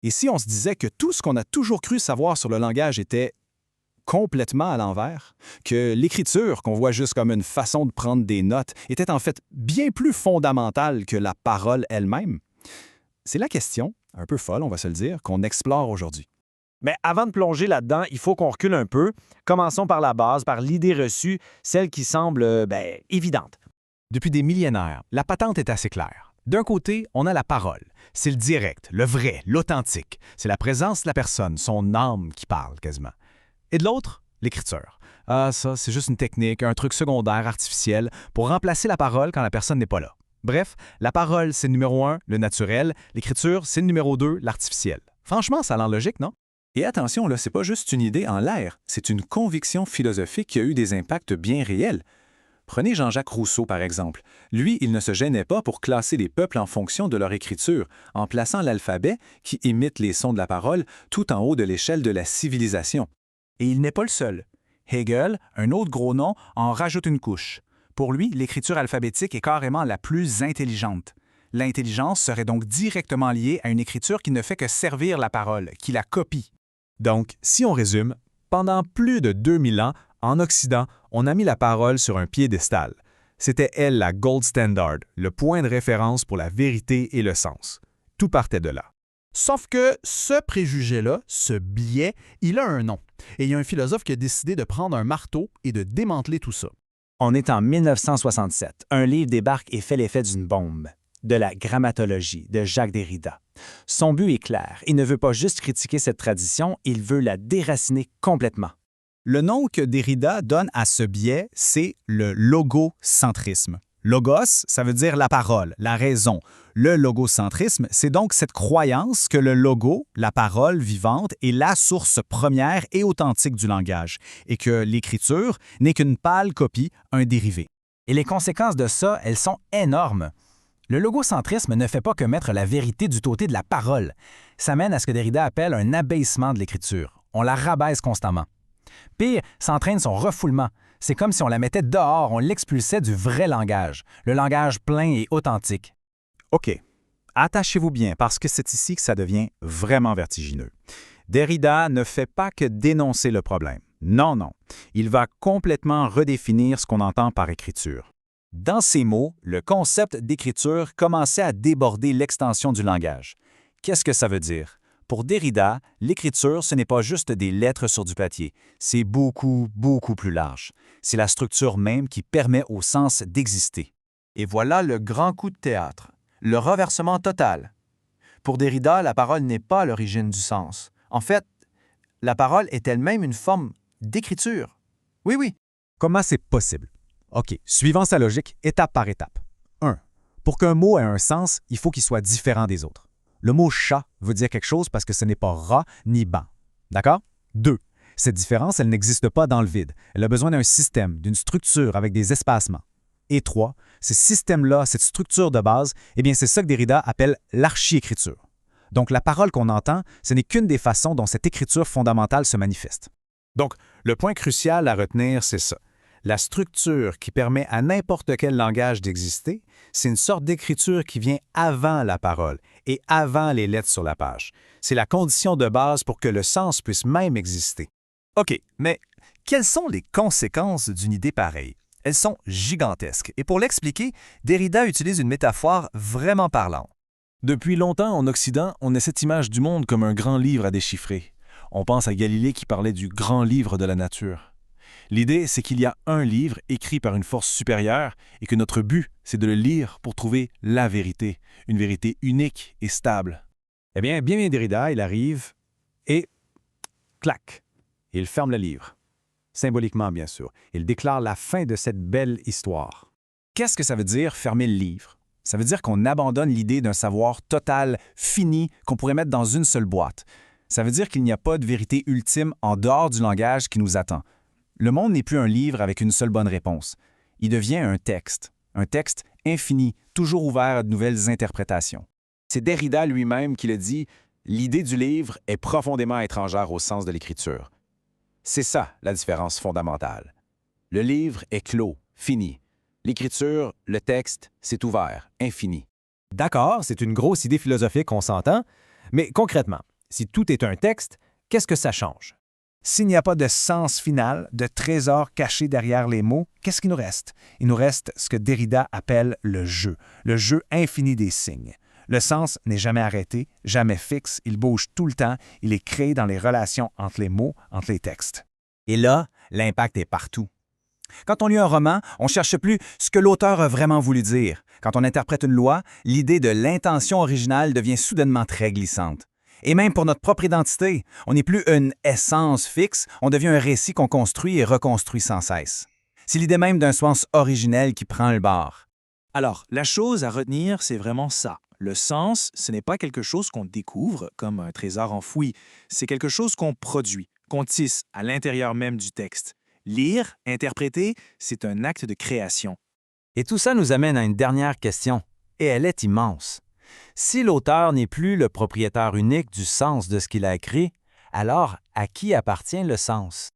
Et si on se disait que tout ce qu'on a toujours cru savoir sur le langage était complètement à l'envers, que l'écriture, qu'on voit juste comme une façon de prendre des notes, était en fait bien plus fondamentale que la parole elle-même? C'est la question, un peu folle, on va se le dire, qu'on explore aujourd'hui. Mais avant de plonger là-dedans, il faut qu'on recule un peu. Commençons par la base, par l'idée reçue, celle qui semble, évidente. Depuis des millénaires, la patente est assez claire. D'un côté, on a la parole. C'est le direct, le vrai, l'authentique. C'est la présence de la personne, son âme qui parle quasiment. Et de l'autre, l'écriture. Ah, ça, c'est juste une technique, un truc secondaire, artificiel, pour remplacer la parole quand la personne n'est pas là. Bref, la parole, c'est le numéro 1, le naturel. L'écriture, c'est le numéro 2, l'artificiel. Franchement, ça a l'air logique, non? Et attention, là, c'est pas juste une idée en l'air, c'est une conviction philosophique qui a eu des impacts bien réels. Prenez Jean-Jacques Rousseau, par exemple. Lui, il ne se gênait pas pour classer les peuples en fonction de leur écriture, en plaçant l'alphabet, qui imite les sons de la parole, tout en haut de l'échelle de la civilisation. Et il n'est pas le seul. Hegel, un autre gros nom, en rajoute une couche. Pour lui, l'écriture alphabétique est carrément la plus intelligente. L'intelligence serait donc directement liée à une écriture qui ne fait que servir la parole, qui la copie. Donc, si on résume, pendant plus de 2000 ans, en Occident, on a mis la parole sur un piédestal. C'était elle la gold standard, le point de référence pour la vérité et le sens. Tout partait de là. Sauf que ce préjugé-là, ce biais, il a un nom. Et il y a un philosophe qui a décidé de prendre un marteau et de démanteler tout ça. On est en 1967. Un livre débarque et fait l'effet d'une bombe. De la grammatologie de Jacques Derrida. Son but est clair. Il ne veut pas juste critiquer cette tradition, il veut la déraciner complètement. Le nom que Derrida donne à ce biais, c'est le logocentrisme. Logos, ça veut dire la parole, la raison. Le logocentrisme, c'est donc cette croyance que le logo, la parole vivante, est la source première et authentique du langage, et que l'écriture n'est qu'une pâle copie, un dérivé. Et les conséquences de ça, elles sont énormes. Le logocentrisme ne fait pas que mettre la vérité du côté de la parole. Ça mène à ce que Derrida appelle un abaissement de l'écriture. On la rabaisse constamment. Pire, ça entraîne son refoulement. C'est comme si on la mettait dehors, on l'expulsait du vrai langage, le langage plein et authentique. OK. Attachez-vous bien, parce que c'est ici que ça devient vraiment vertigineux. Derrida ne fait pas que dénoncer le problème. Non, non. Il va complètement redéfinir ce qu'on entend par écriture. Dans ces mots, le concept d'écriture commençait à déborder l'extension du langage. Qu'est-ce que ça veut dire? Pour Derrida, l'écriture, ce n'est pas juste des lettres sur du papier. C'est beaucoup, beaucoup plus large. C'est la structure même qui permet au sens d'exister. Et voilà le grand coup de théâtre, le renversement total. Pour Derrida, la parole n'est pas l'origine du sens. En fait, la parole est elle-même une forme d'écriture. Oui, oui. Comment c'est possible? OK, suivant sa logique, étape par étape. 1. Pour qu'un mot ait un sens, il faut qu'il soit différent des autres. Le mot chat veut dire quelque chose parce que ce n'est pas rat ni banc. D'accord? 2. Cette différence, elle n'existe pas dans le vide. Elle a besoin d'un système, d'une structure avec des espacements. Et 3. Ce système-là, cette structure de base, eh bien, c'est ça que Derrida appelle l'archi-écriture. Donc, la parole qu'on entend, ce n'est qu'une des façons dont cette écriture fondamentale se manifeste. Donc, le point crucial à retenir, c'est ça. La structure qui permet à n'importe quel langage d'exister, c'est une sorte d'écriture qui vient avant la parole et avant les lettres sur la page. C'est la condition de base pour que le sens puisse même exister. OK, mais quelles sont les conséquences d'une idée pareille? Elles sont gigantesques. Et pour l'expliquer, Derrida utilise une métaphore vraiment parlante. Depuis longtemps, en Occident, on a cette image du monde comme un grand livre à déchiffrer. On pense à Galilée qui parlait du grand livre de la nature. L'idée, c'est qu'il y a un livre écrit par une force supérieure et que notre but, c'est de le lire pour trouver la vérité, une vérité unique et stable. Eh bien Derrida, il arrive et clac, il ferme le livre. Symboliquement, bien sûr. Il déclare la fin de cette belle histoire. Qu'est-ce que ça veut dire, fermer le livre? Ça veut dire qu'on abandonne l'idée d'un savoir total, fini, qu'on pourrait mettre dans une seule boîte. Ça veut dire qu'il n'y a pas de vérité ultime en dehors du langage qui nous attend. Le monde n'est plus un livre avec une seule bonne réponse. Il devient un texte infini, toujours ouvert à de nouvelles interprétations. C'est Derrida lui-même qui le dit, l'idée du livre est profondément étrangère au sens de l'écriture. C'est ça la différence fondamentale. Le livre est clos, fini. L'écriture, le texte, c'est ouvert, infini. D'accord, c'est une grosse idée philosophique, on s'entend, mais concrètement, Si tout est un texte, qu'est-ce que ça change? S'il n'y a pas de sens final, de trésor caché derrière les mots, qu'est-ce qu'il nous reste? Il nous reste ce que Derrida appelle le jeu infini des signes. Le sens n'est jamais arrêté, jamais fixe, il bouge tout le temps, il est créé dans les relations entre les mots, entre les textes. Et là, l'impact est partout. Quand on lit un roman, on ne cherche plus ce que l'auteur a vraiment voulu dire. Quand on interprète une loi, l'idée de l'intention originale devient soudainement très glissante. Et même pour notre propre identité, on n'est plus une essence fixe, on devient un récit qu'on construit et reconstruit sans cesse. C'est l'idée même d'un sens originel qui prend le bord. Alors, la chose à retenir, c'est vraiment ça. Le sens, ce n'est pas quelque chose qu'on découvre comme un trésor enfoui, c'est quelque chose qu'on produit, qu'on tisse à l'intérieur même du texte. Lire, interpréter, c'est un acte de création. Et tout ça nous amène à une dernière question, et elle est immense. Si l'auteur n'est plus le propriétaire unique du sens de ce qu'il a écrit, alors à qui appartient le sens?